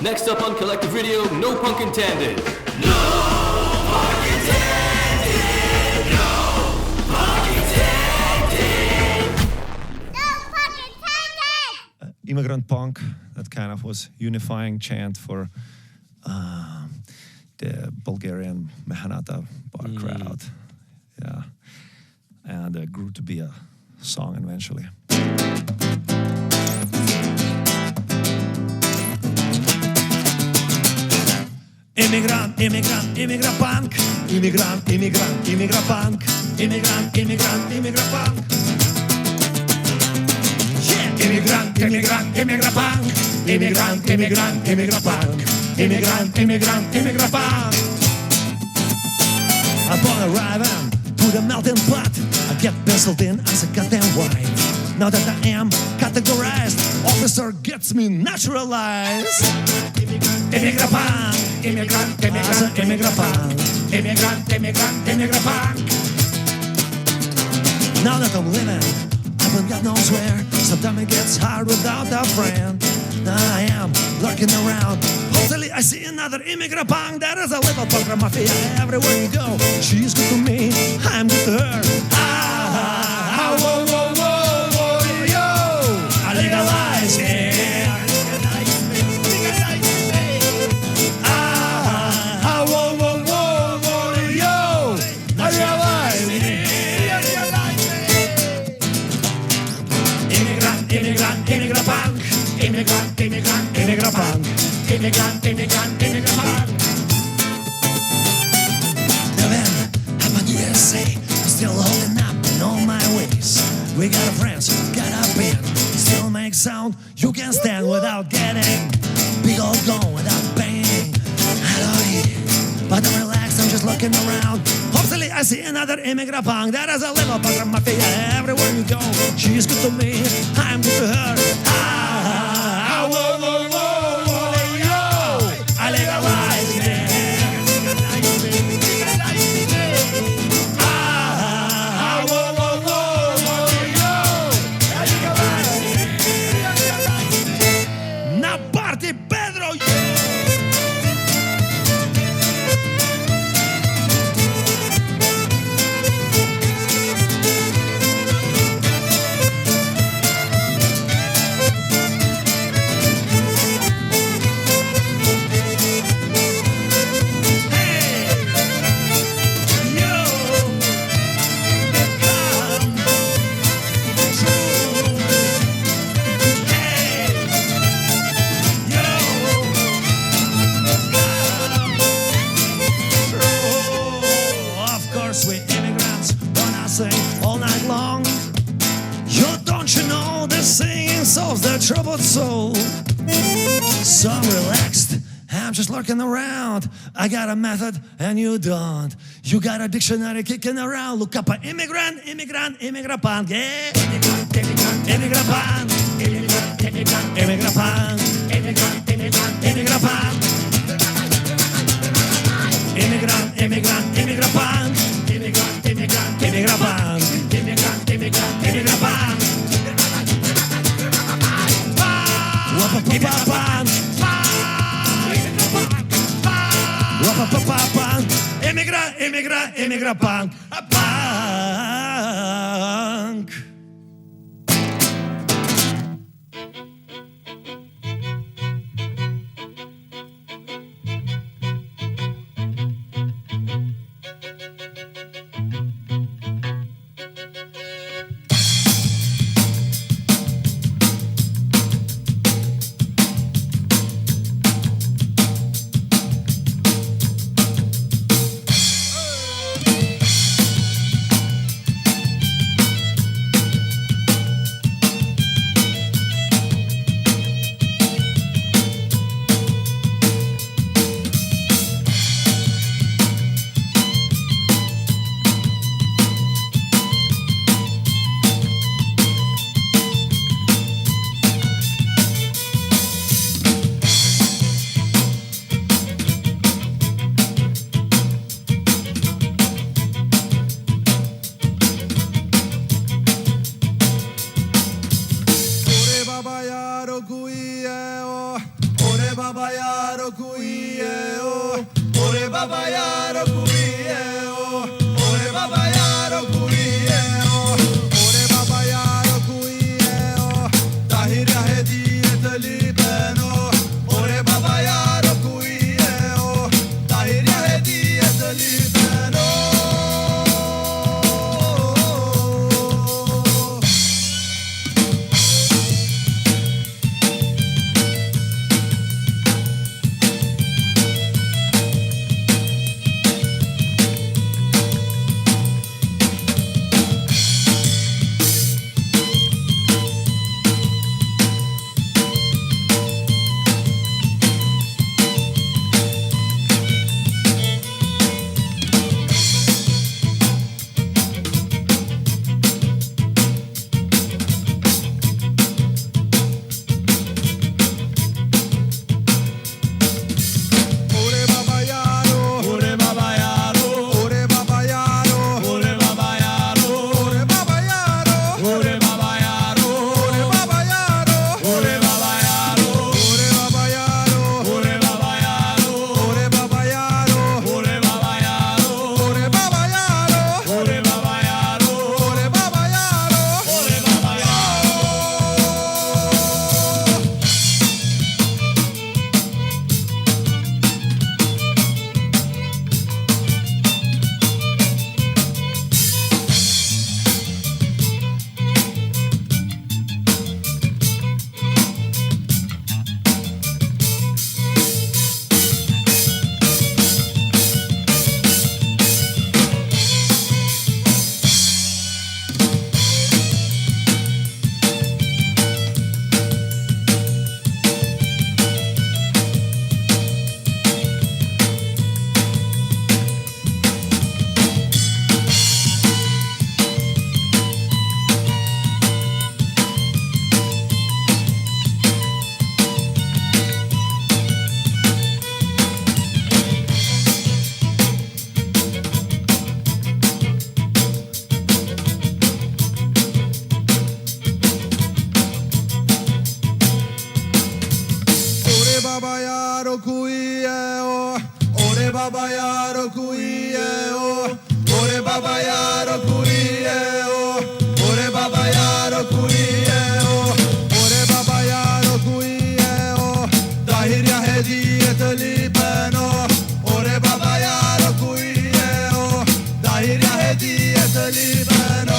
Next up on Collective Radio, No Punk Intended. No Punk Intended! No Punk Intended! No Punk Intended! Immigrant punk, that kind of was unifying chant for the Bulgarian Šarijanata bar crowd. Yeah. And it grew to be a song eventually. Immigrant, immigrant, immigrant punk. Immigrant, immigrant, immigrant punk. Immigrant, immigrant, immigrant punk. Yeah. Immigrant, immigrant, immigrant punk. Immigrant, immigrant, immigrant punk. Immigrant, immigrant, immigrant punk. Upon arriving to the melting pot, I get penciled in as a goddamn white. Now that I am categorized, officer gets me naturalized. Immigrant punk. Immigrant, immigrant, immigrant punk. Immigrant, immigrant, immigrant punk. Now that I'm living up and God knows where, sometimes it gets hard without a friend. Now I am lurking around. Hopefully I see another immigrant punk. That is a little punk mafia everywhere you go. She's good to me, I'm good to her. Whoa, whoa, whoa, whoa, yo. I legalize it. Immigrant punk, immigrant, immigrant, immigrant punk, immigrant, immigrant, immigrant punk. Now then, I'm on USA, I'm still holding up in all my ways. We got a friends, got a band, still make sound you can stand without getting big old gone without banging. Hello, but don't relax, I'm just looking around. Hopefully I see another immigrant punk. That is a little punk from mafia everywhere you go. She's good to me, I'm good to her. Whoa, whoa, whoa, whoa, yo. I legalize it. Whoa, whoa, whoa, whoa, yo. I legalize it. Now party Pedro, yo. Solves the troubled soul. So I'm relaxed, I'm just lurking around. I got a method and you don't. You got a dictionary kicking around. Look up an immigrant, immigrant, immigrant punk. Yeah, immigrant, immigrant, immigrant punk. Immigrant, immigrant, immigrant punk. Immigrant, immigrant, immigrant punk. Immigrant, immigrant, immigrant punk. Immigrant, immigrant, immigrant punk. Immigrant, immigrant, immigrant punk. Immigrant, immigrant, immigrant punk. Punk. Babayaro kuieo, ore Babayaro kuieo, ore Babayaro kuieo, ore Babayaro kuieo, tahiria hediet libeno, ore Babayaro kuieo, tahiria hediet libeno. Babayaro kuieo, ore Babayaro kuieo, ore Babayaro kuieo, ore Babayaro kuieo, ore Babayaro kuieo, tahiria hediet libeno, ore Babayaro kuieo, tahiria hediet libeno.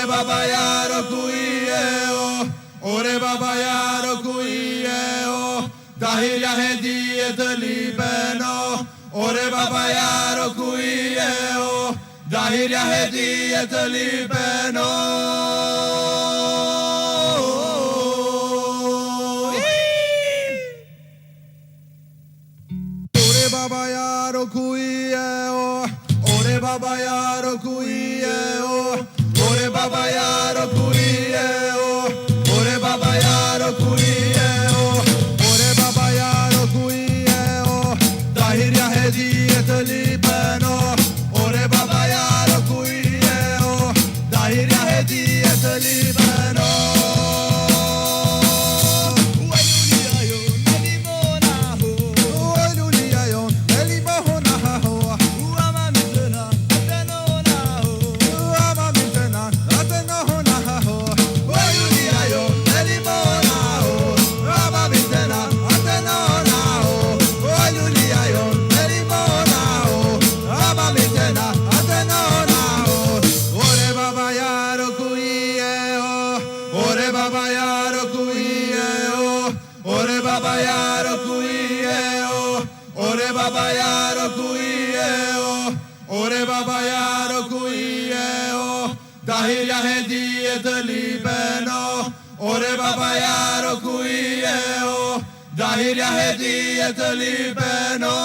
Babayaro kuieo, ore Babayaro kuieo, tahiria hediet libeno, ore Babayaro kuieo, tahiria hediet libeno. Ore Babayaro kuieo, ore Babayaro kuieo, ore Babayaro kuieo, ore Babayaro kuieo, ore Babayaro kuieo, tahiria hediet libeno, ore Babayaro kuieo, tahiria hediet libeno. Dahil hediye de libeno Ore Babayaro kuieo Dahil hediye de libeno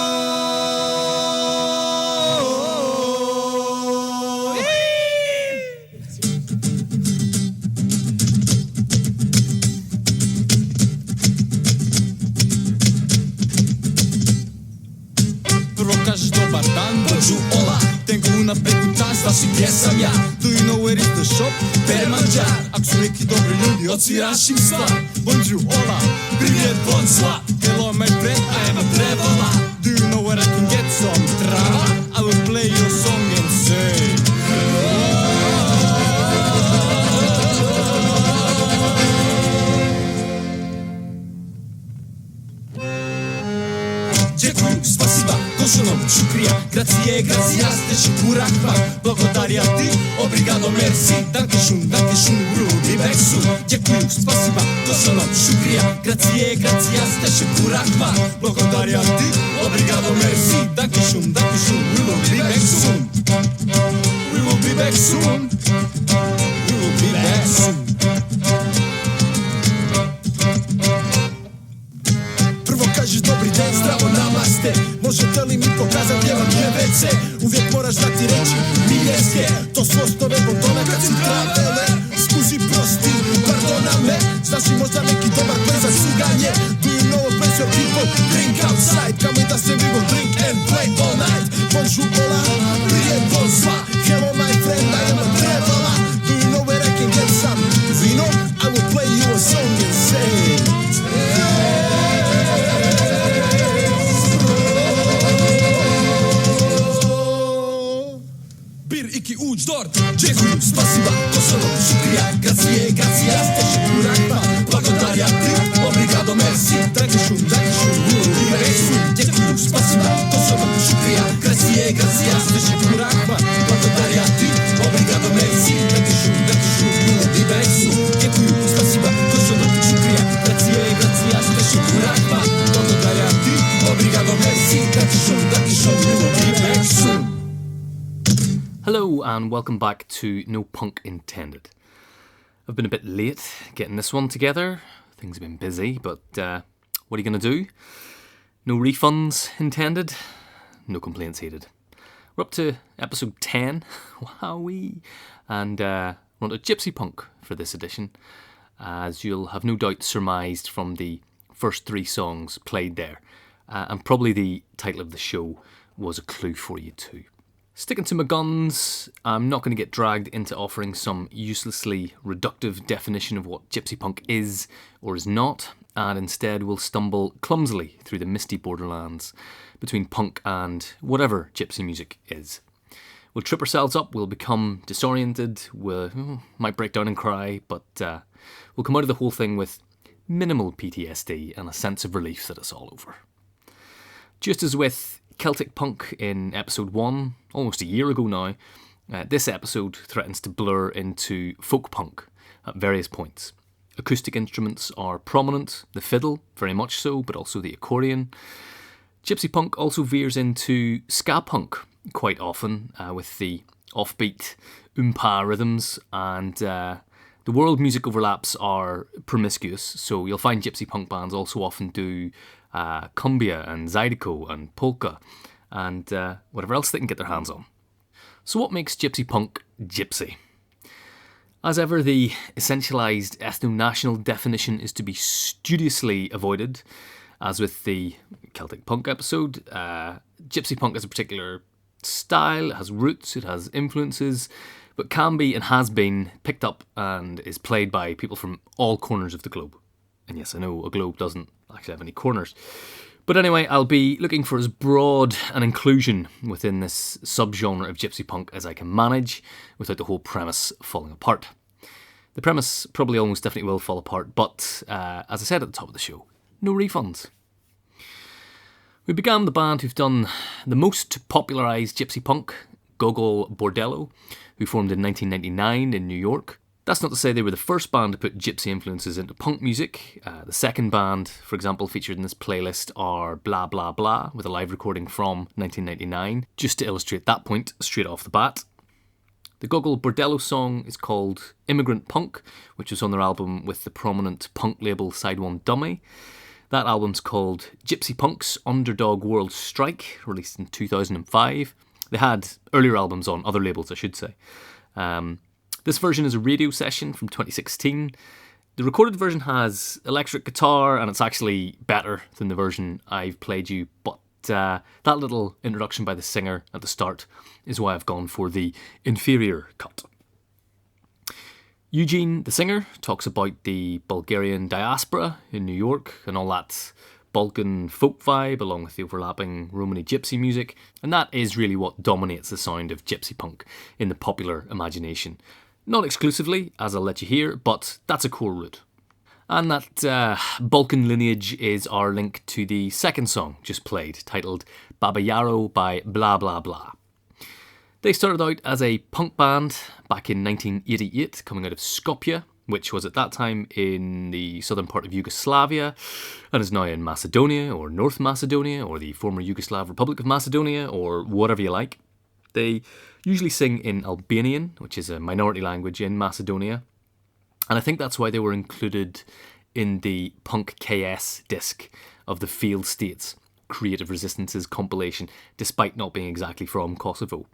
Bonjour, hola, tengo una pregunta, znaš gdje sam ja? Do you know where is the shop? Per mangiar, ako su neki dobri ljudi, odsviraš im stvar. Bonjour, hola, привет, bonsoir. Hello my friend, I am a Travela. Do you know where I can get some trava? I will play your song and say Dziękuję, spasiba, košonom, šukrija, grazie, gracias, te šukura hva, благодаря ti, obrigado, merci, danke schön, Rudy Bexu. Dziękuję, spasiba, košonom, šukrija, grazie, gracias, te šukura hva, благодаря ti, obrigado, merci, danke schön, we will be back soon. We will be back soon. We will be back soon. Kažeš dobri den, zdravo, namaste. Možete li mi pokazat gdje vam je WC? Uvijek moraš dati reći mi jeske. To su osnove bontona kad si Travele. Skuzi prosti, pardona me. Znaš li možda neki dobar play za ciganje? Do you know a place where people drink outside? Come with us and we will drink and play all night. Bonjour, hola, prijet, bonsoir. Hello my friend, I am a Travela. Do you know where I can get some vino? I will play you a song and say Iki uđ dort, dziękuję, spasiba, košonom, šukrija, grazie, gracias, te šukura hva, благодаря ti, obrigado, merci, danke schön, we will be back soon. Dziękuję, spasiba, košonom, šukrija, grazie, gracias, te šukura hva, благодаря ti, obrigado, merci, danke schön, we will be back soon. Dziękuję, spasiba, košonom, šukrija, grazie, gracias, te šukura hva, благодаря ti, obrigado, merci, danke schön, we will be back soon. Hello and welcome back to No Punk Intended. I've been a bit late getting this one together. Things have been busy, but what are you going to do? No refunds intended, no complaints heeded. We're up to episode 10, wowee, and we're on to Gypsy Punk for this edition, as you'll have no doubt surmised from the first 3 songs played there, and probably the title of the show was a clue for you too. Sticking to my guns, I'm not going to get dragged into offering some uselessly reductive definition of what gypsy punk is or is not, and instead we'll stumble clumsily through the misty borderlands between punk and whatever gypsy music is. We'll trip ourselves up, we'll become disoriented, we might break down and cry, but we'll come out of the whole thing with minimal PTSD and a sense of relief that it's all over. Just as with Celtic punk in episode 1, almost a year ago now, this episode threatens to blur into folk punk at various points. Acoustic instruments are prominent, the fiddle very much so, but also the accordion. Gypsy punk also veers into ska punk quite often, with the offbeat oompa rhythms, and the world music overlaps are promiscuous, so you'll find gypsy punk bands also often do cumbia and zydeco and polka and whatever else they can get their hands on. So what makes gypsy punk gypsy? As ever, the essentialised ethno-national definition is to be studiously avoided. As with the Celtic punk episode, gypsy punk has a particular style, it has roots, it has influences, but can be and has been picked up and is played by people from all corners of the globe. And yes, I know a globe doesn't actually have any corners. But anyway, I'll be looking for as broad an inclusion within this subgenre of gypsy punk as I can manage without the whole premise falling apart. The premise probably almost definitely will fall apart, but as I said at the top of the show, no refunds. We began the band who've done the most popularised gypsy punk, Gogol Bordello, who formed in 1999 in New York. That's not to say they were the first band to put gypsy influences into punk music. The second band, for example, featured in this playlist are Blla, with a live recording from 1999, just to illustrate that point straight off the bat. The Gogol Bordello song is called Immigrant Punk, which was on their album with the prominent punk label Side One Dummy. That album's called Gypsy Punk's Underdog World Strike, released in 2005. They had earlier albums on other labels, I should say. This version is a radio session from 2016. The recorded version has electric guitar, and it's actually better than the version I've played you, but that little introduction by the singer at the start is why I've gone for the inferior cut. Eugene, the singer, talks about the Bulgarian diaspora in New York and all that Balkan folk vibe along with the overlapping Romani gypsy music, and that is really what dominates the sound of gypsy punk in the popular imagination. Not exclusively, as I'll let you hear, but that's a core root. And that Balkan lineage is our link to the second song just played, titled Babayaro by Blla. They started out as a punk band back in 1988, coming out of Skopje, which was at that time in the southern part of Yugoslavia, and is now in Macedonia, or North Macedonia, or the former Yugoslav Republic of Macedonia, or whatever you like. They usually sing in Albanian, which is a minority language in Macedonia, and I think that's why they were included in the Punk KS disc of the Failed States Creative Resistances compilation, despite not being exactly from Kosovo.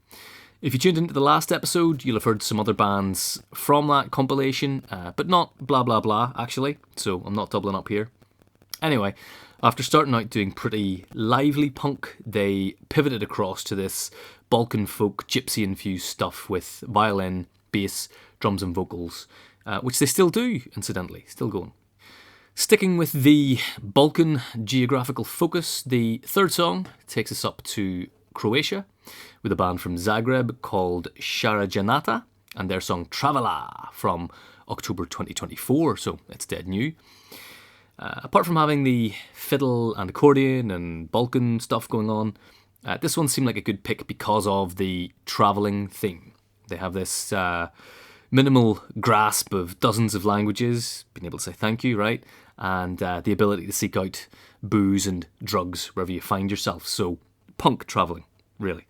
If you tuned into the last episode, you'll have heard some other bands from that compilation, but not Blla, actually, so I'm not doubling up here. Anyway, after starting out doing pretty lively punk, they pivoted across to this Balkan folk gypsy-infused stuff with violin, bass, drums and vocals, which they still do, incidentally, still going. Sticking with the Balkan geographical focus, the third song takes us up to Croatia with a band from Zagreb called Šarijanata and their song Travela from October 2024, so it's dead new. Apart from having the fiddle and accordion and Balkan stuff going on, this one seemed like a good pick because of the travelling theme. They have this minimal grasp of dozens of languages, being able to say thank you, right? And the ability to seek out booze and drugs wherever you find yourself. So, punk travelling, really.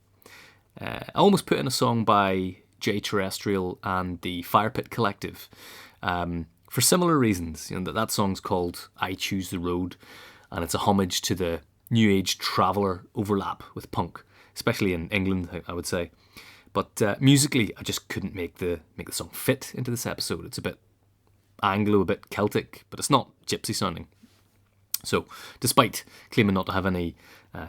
I almost put in a song by J Terrestrial and the Fire Pit Collective for similar reasons. You know, that song's called I Choose the Road, and it's a homage to the New Age traveller overlap with punk, especially in England, I would say. But musically, I just couldn't make the song fit into this episode. It's a bit Anglo, a bit Celtic, but it's not gypsy sounding. So, despite claiming not to have any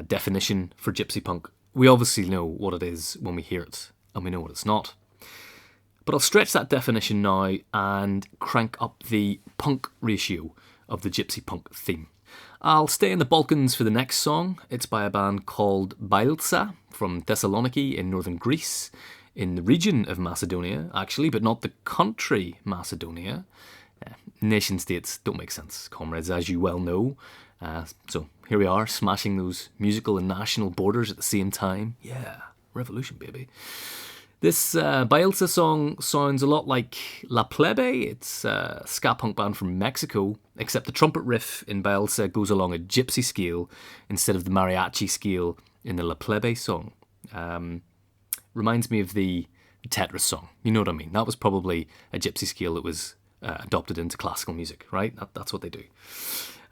definition for gypsy punk, we obviously know what it is when we hear it, and we know what it's not. But I'll stretch that definition now and crank up the punk ratio of the gypsy punk theme. I'll stay in the Balkans for the next song. It's by a band called BAiLDSA from Thessaloniki in northern Greece, in the region of Macedonia, actually, but not the country Macedonia. Nation states don't make sense, comrades, as you well know. So here we are, smashing those musical and national borders at the same time. Yeah, revolution, baby. This BAiLDSA song sounds a lot like La Plebe. It's a ska punk band from Mexico, except the trumpet riff in BAiLDSA goes along a gypsy scale instead of the mariachi scale in the La Plebe song. Reminds me of the Tetris song, you know what I mean? That was probably a gypsy scale that was adopted into classical music, right? That's what they do.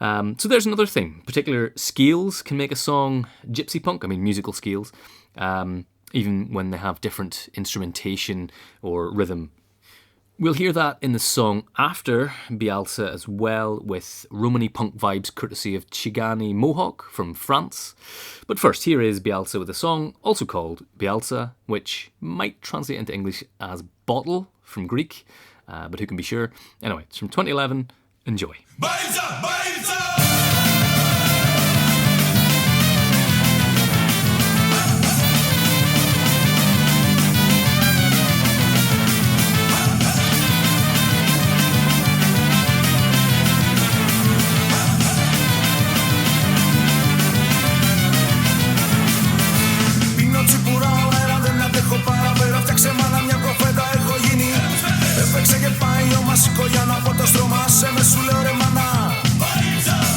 So there's another thing. Particular scales can make a song gypsy punk, I mean musical scales, even when they have different instrumentation or rhythm. We'll hear that in the song after BAiLDSA as well, with Romani punk vibes courtesy of Cigany Mohawk from France. But first, here is BAiLDSA with a song also called BAiLDSA, which might translate into English as bottle from Greek, but who can be sure? Anyway, it's from 2011. Enjoy. BAiLDSA, BAiLDSA! Έπαιξε και πάει ο μασικό για να πω το στρώμα σε με σου λέω ρε μανά. BAiLDSA!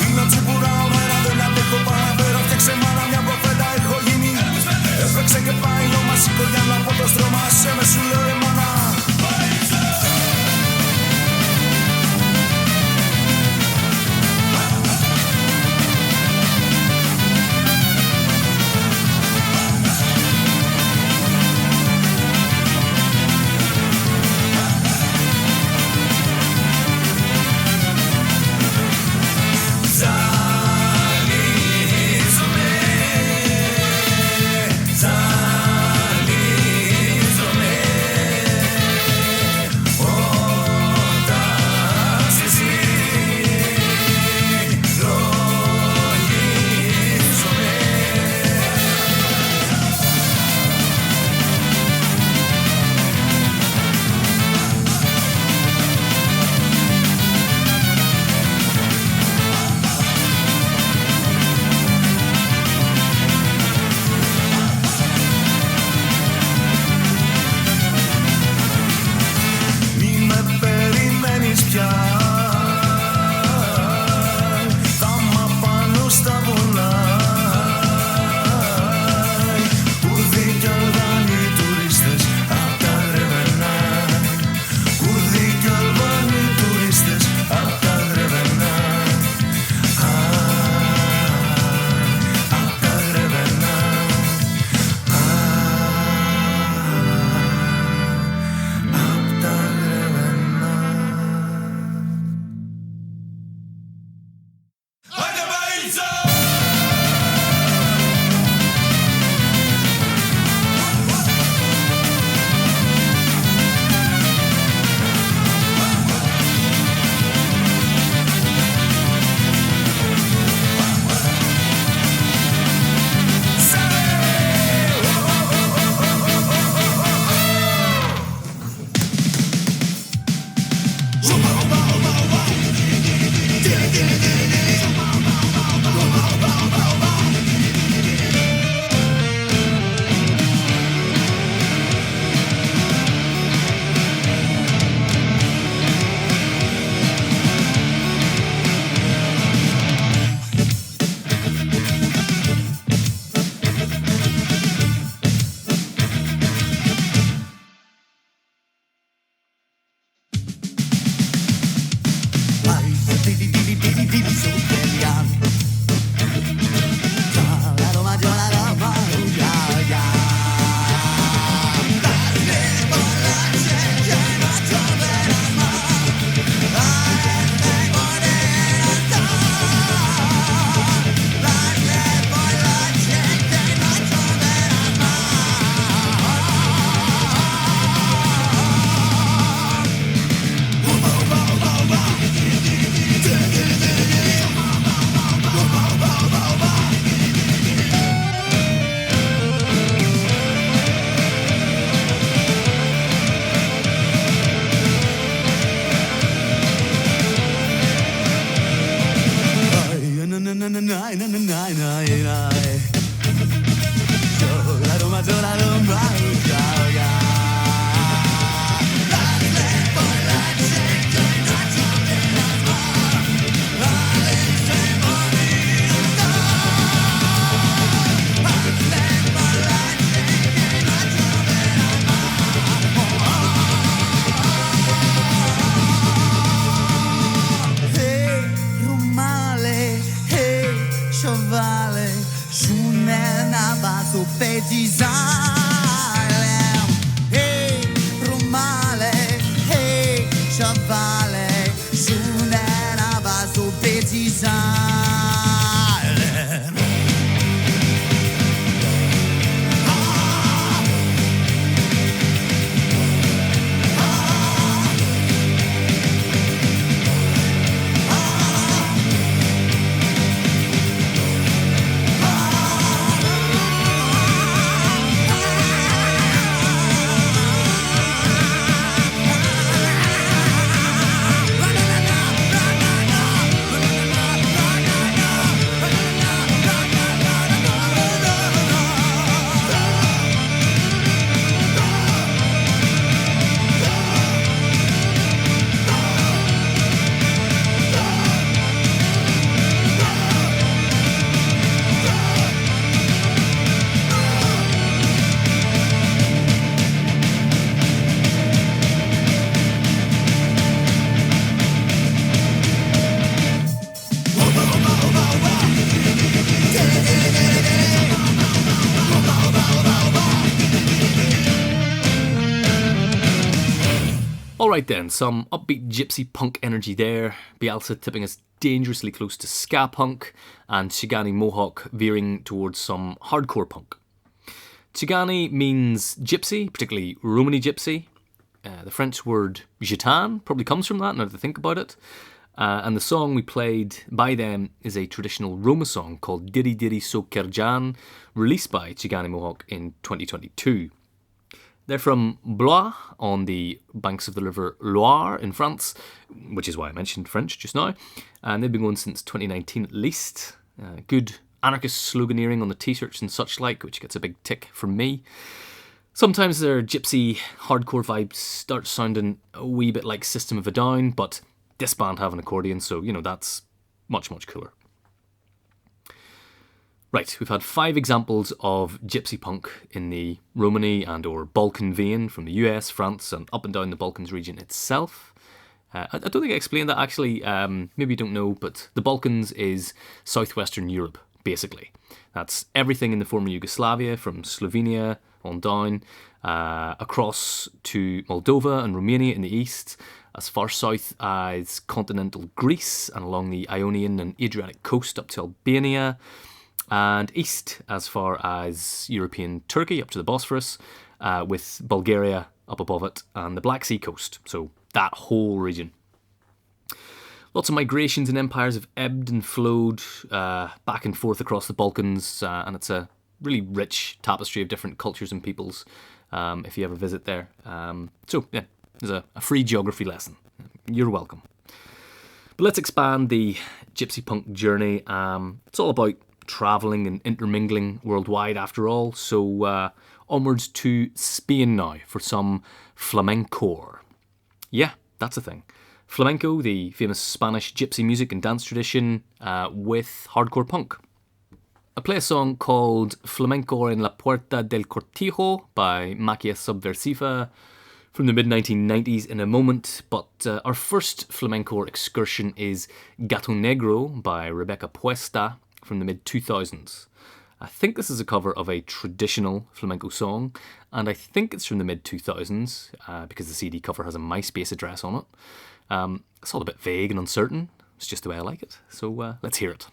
Alright then, some upbeat gypsy punk energy there, BAiLDSA tipping us dangerously close to ska punk, and Cigany Mohawk veering towards some hardcore punk. Cigany means gypsy, particularly Romany gypsy. The French word gitan probably comes from that, now that I think about it. And the song we played by them is a traditional Roma song called Diri Diri So Kerjan, released by Cigany Mohawk in 2022. They're from Blla on the banks of the river Loire in France, which is why I mentioned French just now. And they've been going since 2019 at least. Good anarchist sloganeering on the t-shirts and such like, which gets a big tick from me. Sometimes their gypsy hardcore vibes start sounding a wee bit like System of a Down, but this band have an accordion, so, that's much, much cooler. Right, we've had 5 examples of gypsy punk in the Romany and or Balkan vein from the US, France, and up and down the Balkans region itself. I don't think I explained that actually, maybe you don't know, but the Balkans is southwestern Europe, basically. That's everything in the former Yugoslavia, from Slovenia on down, across to Moldova and Romania in the east, as far south as continental Greece and along the Ionian and Adriatic coast up to Albania, and east as far as European Turkey up to the Bosphorus, with Bulgaria up above it and the Black Sea coast, so that whole region. Lots of migrations and empires have ebbed and flowed back and forth across the Balkans, and it's a really rich tapestry of different cultures and peoples if you ever visit there. So yeah, there's a free geography lesson. You're welcome. But let's expand the gypsy punk journey. It's all about travelling and intermingling worldwide after all, so onwards to Spain now for some Flamenkore. Yeah, that's a thing. Flamenco, the famous Spanish gypsy music and dance tradition with hardcore punk. I play a song called Flamenkore en la Puerta del Cortijo by Makia Subversiva from the mid-1990s in a moment, but our first Flamenkore excursion is Gato Negro by Rebekah Puesta from the mid-2000s. I think this is a cover of a traditional flamenco song, and I think it's from the mid-2000s because the CD cover has a MySpace address on it. It's all a bit vague and uncertain. It's just the way I like it. So let's hear it.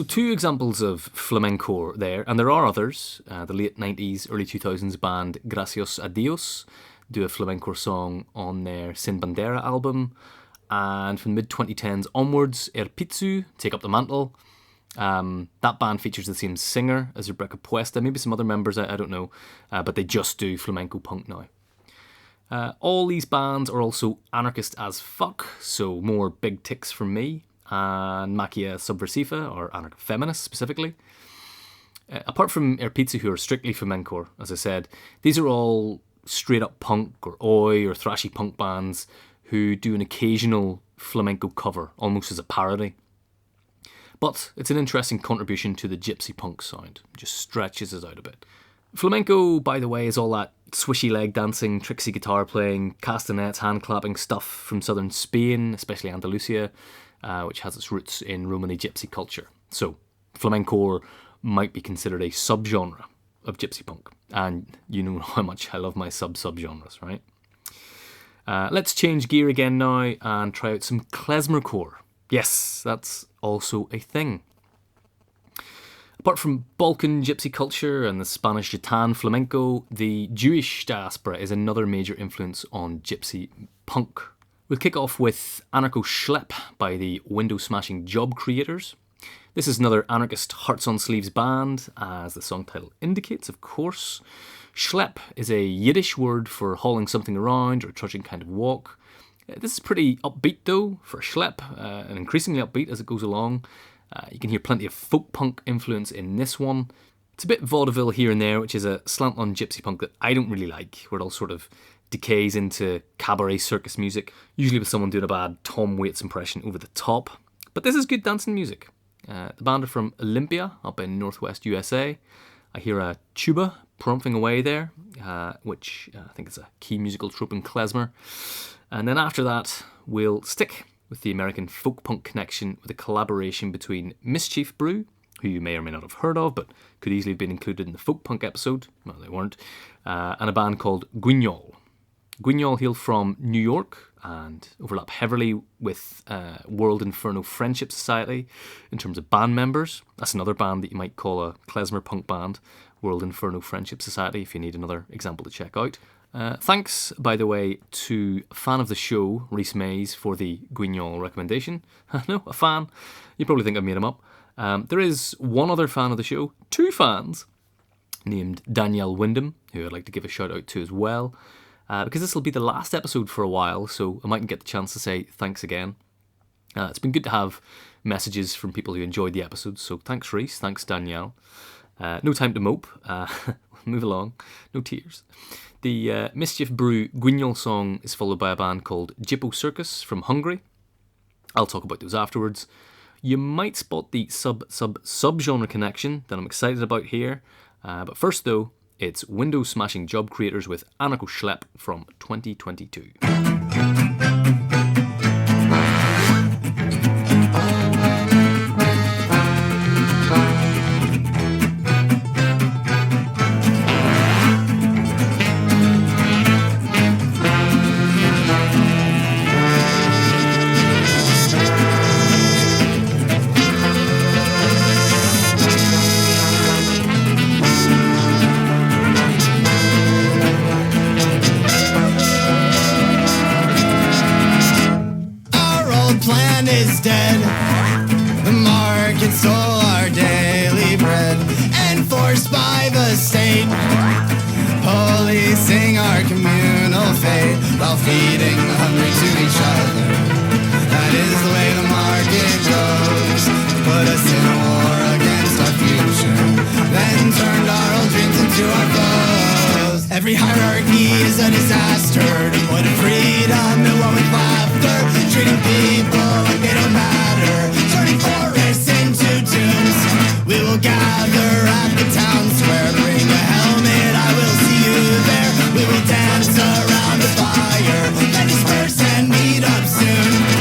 Two examples of flamencore there, and there are others. The late 90s, early 2000s band Gracias a Dios do a flamencore song on their Sin Bandera album, and from the mid-2010s onwards, Erpitzu take up the mantle. That band features the same singer as Rebekah Puesta, maybe some other members, I don't know, but they just do flamenco punk now. All these bands are also anarchist as fuck, so more big ticks from me. And Makia Subversiva, or anarcho-feminists specifically. Apart from Erpitzu, who are strictly flamencore, as I said, these are all straight up punk or oi or thrashy punk bands who do an occasional flamenco cover, almost as a parody. But it's an interesting contribution to the gypsy punk sound. It just stretches it out a bit. Flamenco, by the way, is all that swishy leg dancing, tricksy guitar playing, castanets, hand clapping stuff from southern Spain, especially Andalusia, which has its roots in Romany gypsy culture. So, Flamenkore might be considered a subgenre of gypsy punk. And you know how much I love my subgenres, right? Let's change gear again now and try out some Klezmercore. Yes, that's also a thing. Apart from Balkan gypsy culture and the Spanish Gitane flamenco, the Jewish diaspora is another major influence on gypsy punk. We'll kick off with Anarcho Schlep by the Window Smashing Job Creators. This is another anarchist hearts on sleeves band, as the song title indicates, of course. Schlep is a Yiddish word for hauling something around or a trudging kind of walk. This is pretty upbeat though for Schlep, and increasingly upbeat as it goes along. You can hear plenty of folk punk influence in this one. It's a bit vaudeville here and there, which is a slant on gypsy punk that I don't really like, where it all sort of decays into cabaret circus music, usually with someone doing a bad Tom Waits impression over the top. But this is good dancing music. The band are from Olympia, up in northwest USA. I hear a tuba prompting away there, which I think is a key musical trope in klezmer. And then after that, we'll stick with the American folk punk connection with a collaboration between Mischief Brew, who you may or may not have heard of, but could easily have been included in the folk punk episode. Well, they weren't. And a band called Guignol. Guignol hail from New York and overlap heavily with World Inferno Friendship Society in terms of band members. That's another band that you might call a klezmer punk band, World Inferno Friendship Society, if you need another example to check out. Thanks, by the way, to a fan of the show, Reese Mays, for the Guignol recommendation. No, a fan. You probably think I made him up. There is one other fan of the show, two fans, named Danielle Wyndham, who I'd like to give a shout out to as well, because this will be the last episode for a while, so I mightn't get the chance to say thanks again. It's been good to have messages from people who enjoyed the episodes, so thanks Reese, thanks Danielle. No time to mope, move along, no tears. The Mischief Brew Guignol song is followed by a band called Gypo Circus from Hungary. I'll talk about those afterwards. You might spot the sub-genre connection that I'm excited about here. But first though, it's Window Smashing Job Creators with Anarcho Schlep from 2022. Is dead. The market stole our daily bread, enforced by the state, policing our communal fate while feeding the hungry to each other. That is the way the market goes. Put us in a war against our future, then turned our old dreams into our foes. Every hierarchy is a disaster, devoid of freedom and one with laughter, treating people like they don't matter, turning forests into tombs. We will gather at the town square, bring a helmet, I will see you there. We will dance around the fire, then disperse and meet up soon.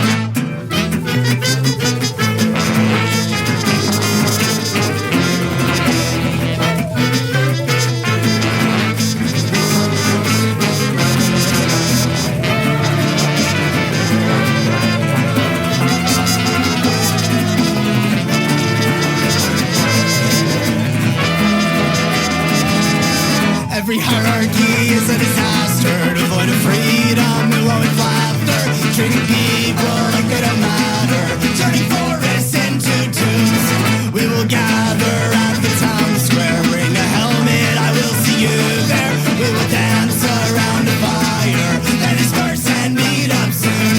Every hierarchy is a disaster, devoid of freedom and low with laughter, treating people like they don't matter, turning forests into tombs. We will gather at the town square, bring a helmet, I will see you there. We will dance around a fire, then disperse and meet up soon.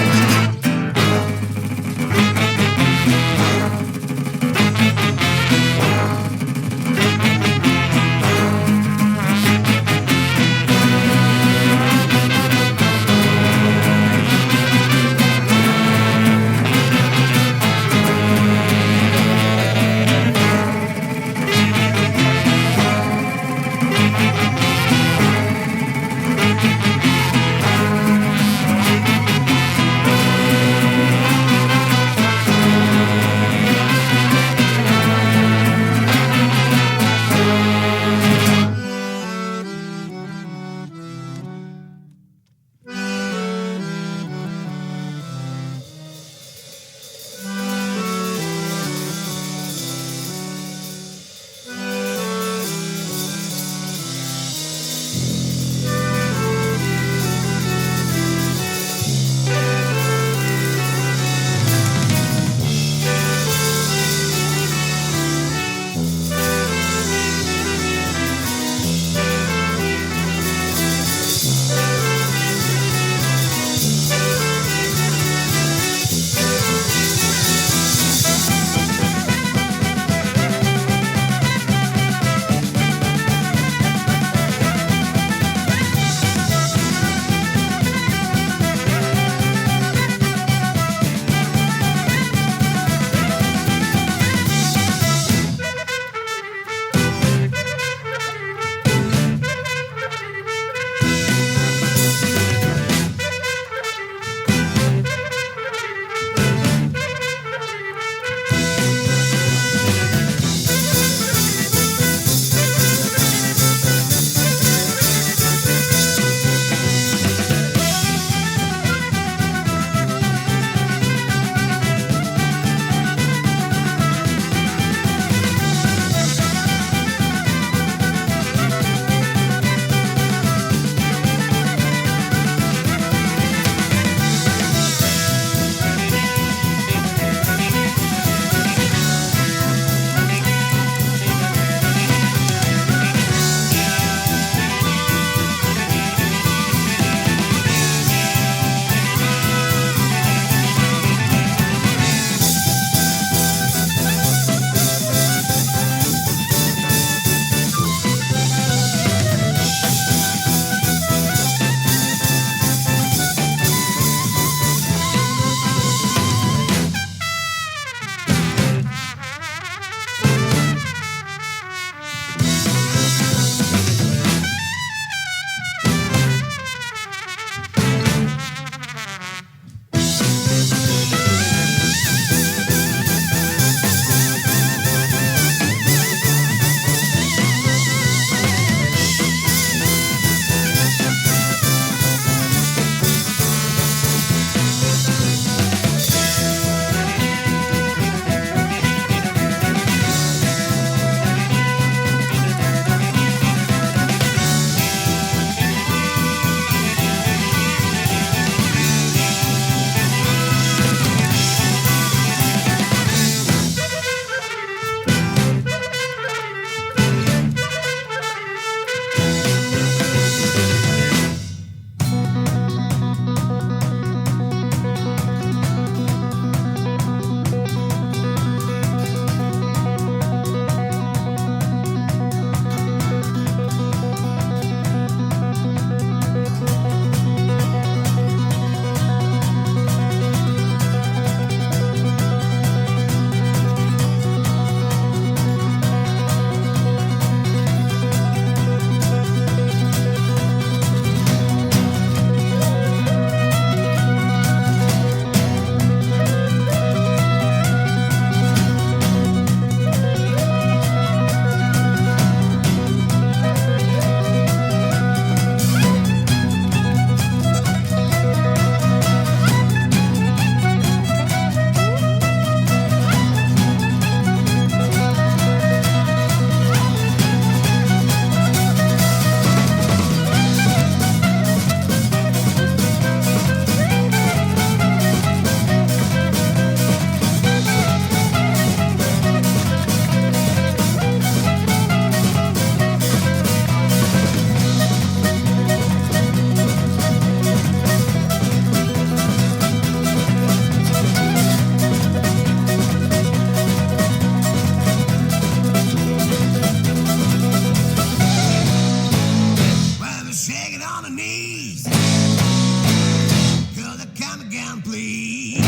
please.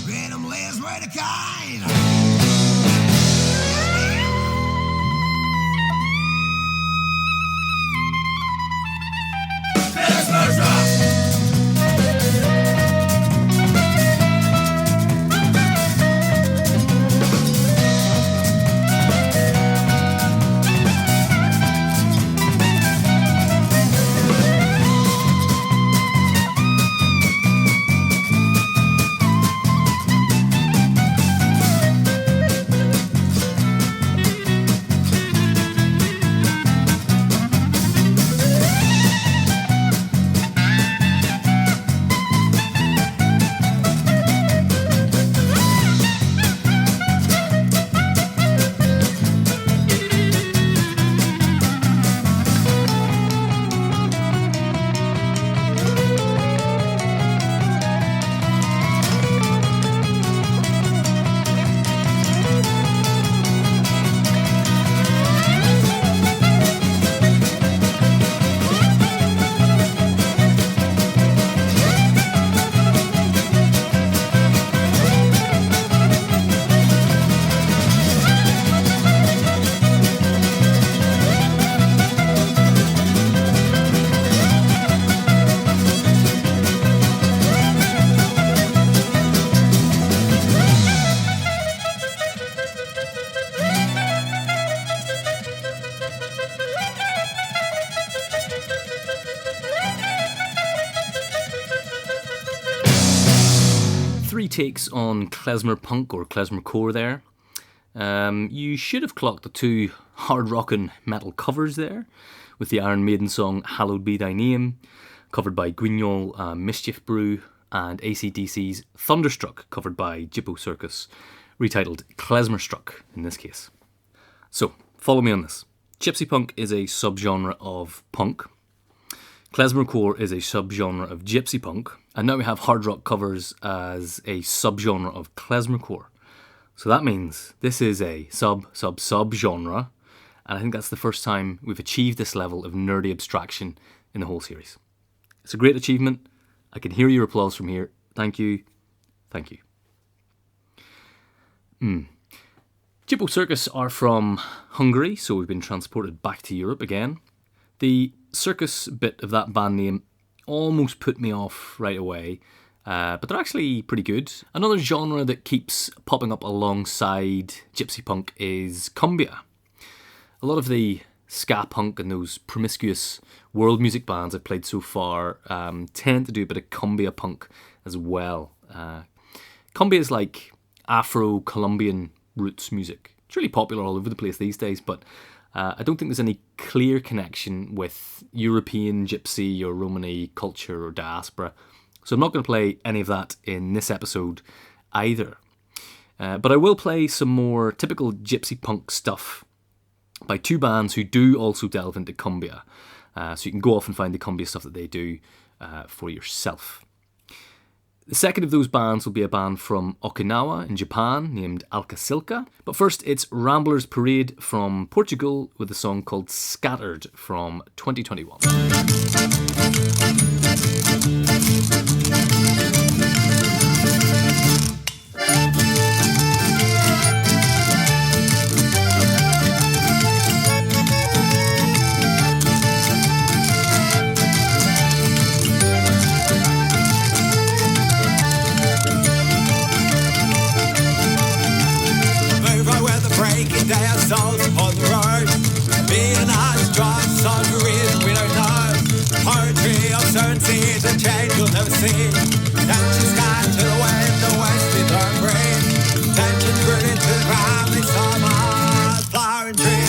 Rhythm lives where the kind. Takes on Klezmerpunk or Klezmerkore there. You should have clocked the two hard rockin' metal covers there, with the Iron Maiden song Hallowed Be Thy Name, covered by Guignol, Mischief, Brew, and AC/DC's Thunderstruck, covered by Gypo Circus, retitled Klezmerstruck in this case. So, follow me on this. Gypsy punk is a subgenre of punk. Klezmerkore is a subgenre of gypsy punk, and now we have hard rock covers as a subgenre of Klezmerkore. So that means this is a sub-genre, and I think that's the first time we've achieved this level of nerdy abstraction in the whole series. It's a great achievement. I can hear your applause from here. Thank you. Thank you. Gypo Circus are from Hungary, so we've been transported back to Europe again. The Circus bit of that band name almost put me off right away, but they're actually pretty good. Another genre that keeps popping up alongside gypsy punk is cumbia. A lot of the ska punk and those promiscuous world music bands I've played so far tend to do a bit of cumbia punk as well. Cumbia is like Afro-Colombian roots music. It's really popular all over the place these days, but I don't think there's any clear connection with European gypsy or Romani culture or diaspora. So I'm not going to play any of that in this episode either. But I will play some more typical gypsy punk stuff by two bands who do also delve into cumbia. So you can go off and find the cumbia stuff that they do for yourself. The second of those bands will be a band from Okinawa in Japan named Alka-Silka. But first, it's Ramblers Parade from Portugal with a song called Scattered from 2021. Their souls on the road, being honest, drive, son, the reason we don't know. Poetry of certainty, the change you'll never see. Tension sky to the west we don't breathe. Tension rooted to the ground, they summer flowering tree.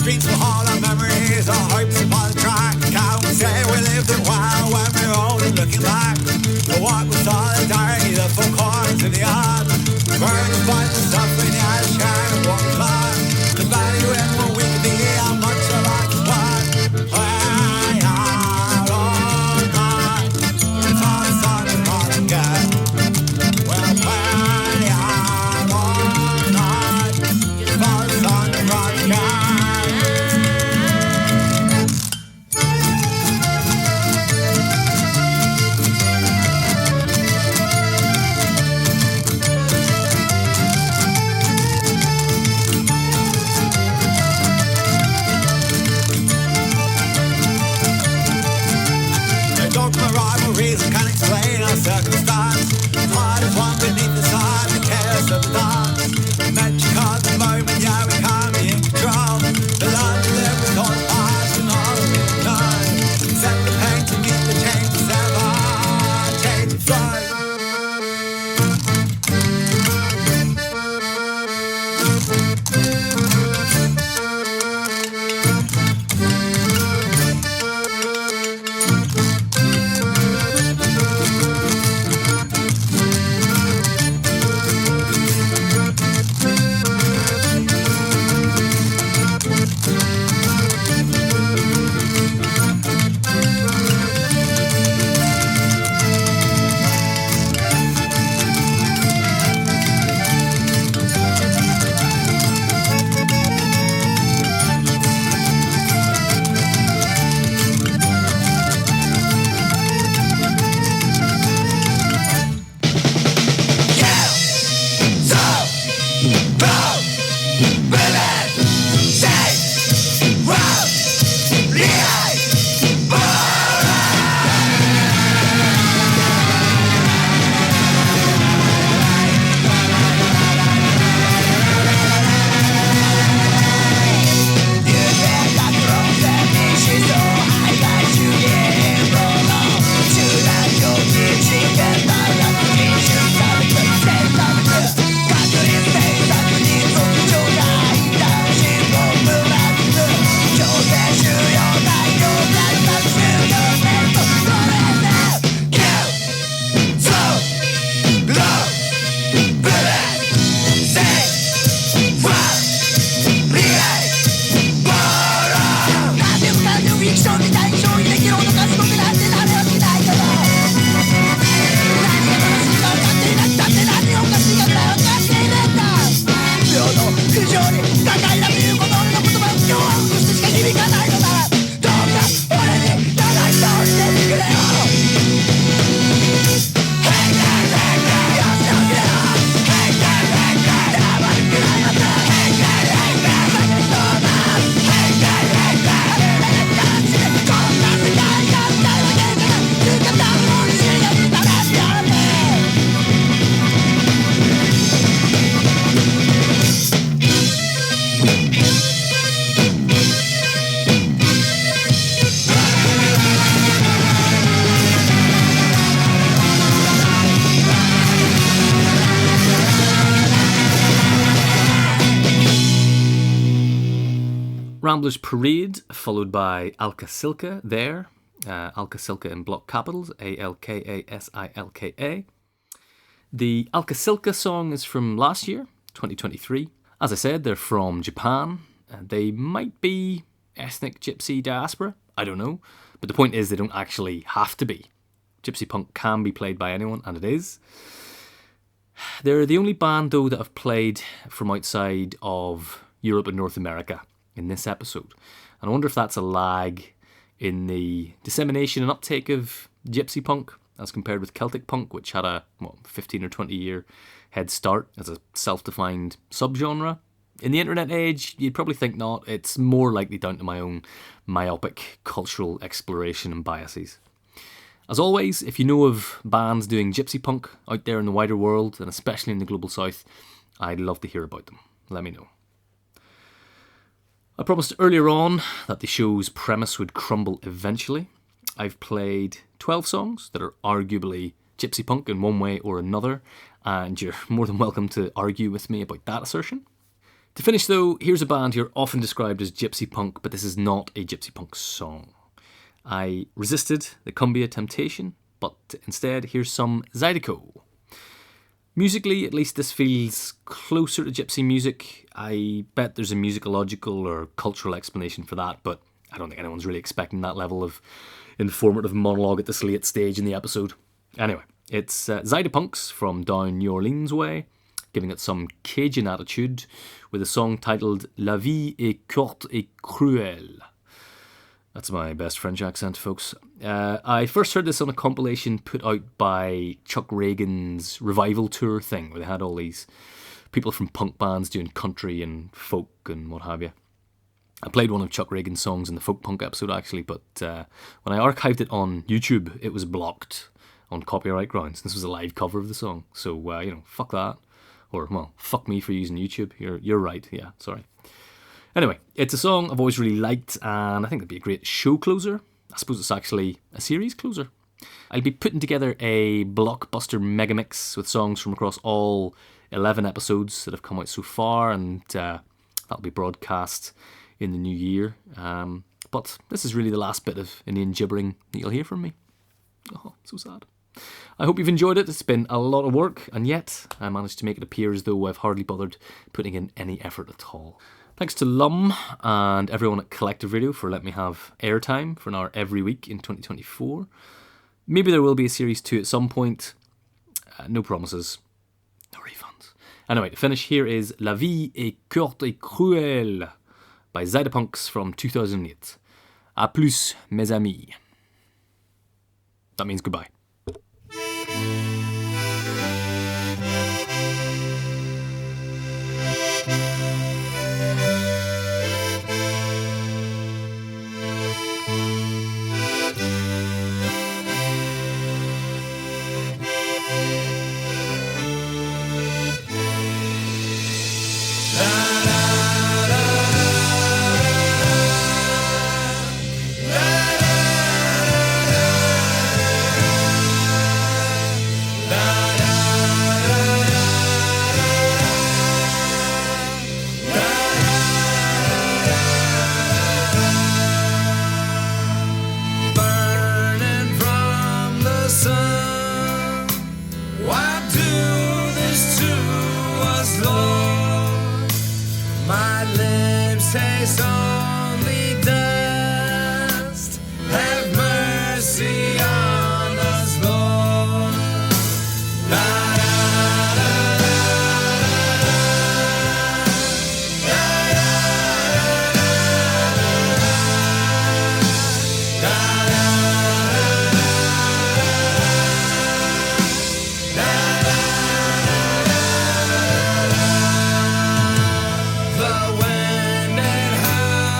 Streets full of memories, our hopes upon the track. Can't we say we lived it well when we're only looking back? The walk with solidarity, the full coins in the yard. Burn the fight, the suffering, the ash, and walk the line. The value in what we can be, how much of our can find. We are all gone. Ramblers Parade, followed by Alka Silka there. Alka Silka in block capitals, Alkasilka. The Alka Silka song is from last year, 2023. As I said, they're from Japan. They might be ethnic Gypsy diaspora, I don't know. But the point is they don't actually have to be. Gypsy punk can be played by anyone, and it is. They're the only band, though, that have played from outside of Europe and North America in this episode. And I wonder if that's a lag in the dissemination and uptake of Gypsy punk as compared with Celtic punk, which had a 15 or 20 year head start as a self-defined subgenre. In the internet age, you'd probably think not. It's more likely down to my own myopic cultural exploration and biases. As always, if you know of bands doing gypsy punk out there in the wider world, and especially in the global south, I'd love to hear about them. Let me know. I promised earlier on that the show's premise would crumble eventually. I've played 12 songs that are arguably gypsy punk in one way or another, and you're more than welcome to argue with me about that assertion. To finish though, here's a band here often described as gypsy punk, but this is not a gypsy punk song. I resisted the cumbia temptation, but instead here's some Zydeco. Musically, at least this feels closer to gypsy music. I bet there's a musicological or cultural explanation for that, but I don't think anyone's really expecting that level of informative monologue at this late stage in the episode. Anyway, it's Zydepunks from down New Orleans way, giving it some Cajun attitude with a song titled La vie est courte et cruelle. That's my best French accent, folks. I first heard this on a compilation put out by Chuck Reagan's revival tour thing, where they had all these people from punk bands doing country and folk and what have you. I played one of Chuck Reagan's songs in the folk punk episode, actually, but when I archived it on YouTube, it was blocked on copyright grounds. This was a live cover of the song, so, fuck that. Or, well, fuck me for using YouTube. You're right, yeah, sorry. Anyway, it's a song I've always really liked, and I think it'd be a great show closer. I suppose it's actually a series closer. I'll be putting together a blockbuster mega mix with songs from across all 11 episodes that have come out so far, and that'll be broadcast in the new year. But this is really the last bit of Indian gibbering that you'll hear from me. Oh, so sad. I hope you've enjoyed it. It's been a lot of work, and yet I managed to make it appear as though I've hardly bothered putting in any effort at all. Thanks to Lum and everyone at Collective Radio for letting me have airtime for an hour every week in 2024. Maybe there will be a series 2 at some point. No promises. No refunds. Anyway, to finish, here is La vie est courte et cruelle by Zydepunks from 2008. A plus, mes amis. That means goodbye. The wind it howls.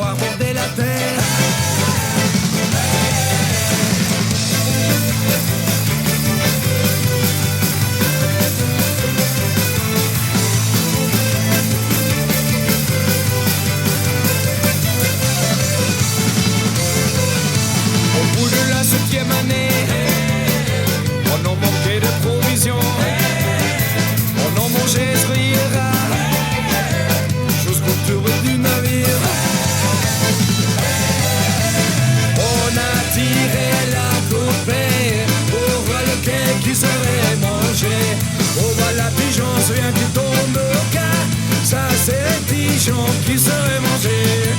voir border la terre. Au bout de la 7e année, on en manquait de provisions. On en mangeait ce rira jusqu'au tour du navire. On a tiré la coupée pour voir lequel qui serait mangé. Oh voilà pigeon, c'est rien qui tombe au cas. Ça c'est les pigeons qui seraient mangés.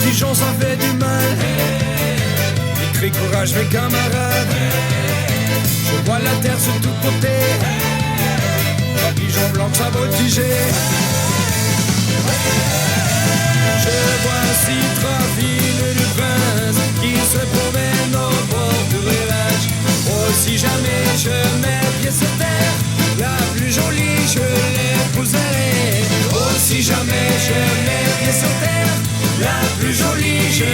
Pigeon ça fait du mal. Il crie courage mes camarades. Je vois la terre sur tous côtés. Un pigeon blanc ça voltiger. Je vois 6 villes du prince qui se promènent au bord du rivage. Oh si jamais je mets pied sur terre, la plus jolie je l'épouserai. Oh si jamais je mets pied sur terre, la plus jolie, je